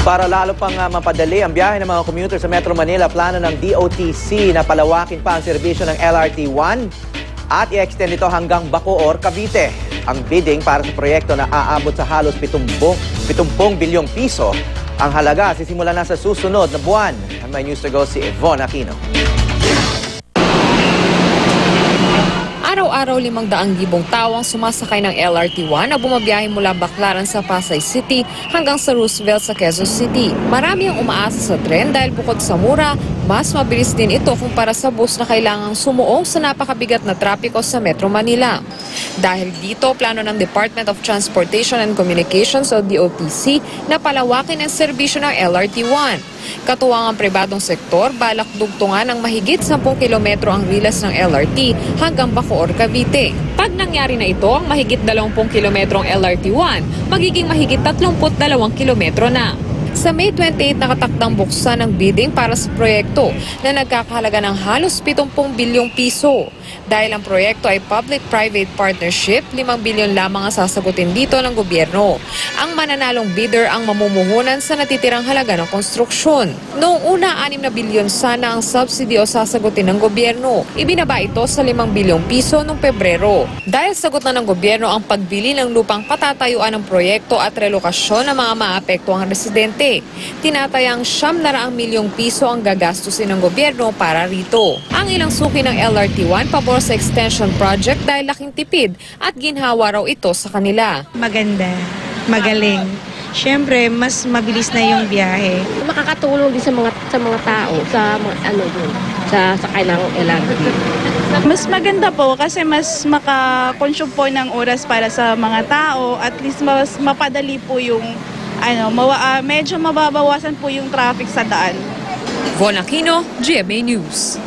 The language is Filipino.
Para lalo pang mapadali ang biyahe ng mga commuter sa Metro Manila, plano ng DOTC na palawakin pa ang serbisyo ng LRT-1 at i-extend ito hanggang Bacoor, Cavite. Ang bidding para sa proyekto na aabot sa halos 70 bilyong piso. Ang halaga sisimula na sa susunod na buwan. Ang may news to go si Yvonne Aquino. Araw-araw 500,000 tao ang sumasakay ng LRT-1 na bumabiyahe mula Baclaran sa Pasay City hanggang sa Roosevelt sa Quezon City. Marami ang umaasa sa tren dahil bukod sa mura, mas mabilis din ito kumpara sa bus na kailangang sumuong sa napakabigat na trapiko sa Metro Manila. Dahil dito, plano ng Department of Transportation and Communications o DOTC na palawakin ang serbisyo ng LRT-1. Katuwang ang pribadong sektor, balak dugtungan ng mahigit 10 kilometro ang rilas ng LRT hanggang Bacoor, Cavite. Pag nangyari na ito, ang mahigit 20 kilometro ang LRT-1, magiging mahigit 32 kilometro na. Sa May 28 nakatakdang buksan ang bidding para sa proyekto na nagkakahalaga ng halos 70 bilyong piso. Dahil ang proyekto ay public-private partnership, 5 bilyon lamang ang sasagutin dito ng gobyerno. Ang mananalong bidder ang mamumuhunan sa natitirang halaga ng konstruksyon. Noong una, 6 na bilyon sana ang subsidy o sasagutin ng gobyerno. Ibinaba ito sa 5 bilyong piso noong Pebrero. Dahil sagot na ng gobyerno ang pagbili ng lupang patatayuan ng proyekto at relokasyon ng mga maapektuhang residente. Tinatayang 900 milyong piso ang gagastusin ng gobyerno para rito. Ang ilang suki ng LRT-1 pabor sa extension project dahil laking tipid at ginhawa raw ito sa kanila. Maganda, magaling. Siyempre, mas mabilis na yung biyahe. Makakatulong din sa mga tao, sa mga sa sakay ng LRT. Mas maganda po kasi mas makakonsume po ng oras para sa mga tao, at least mas mapadali po yung medyo mababawasan po yung traffic sa daan. Yvonne Aquino, GMA News.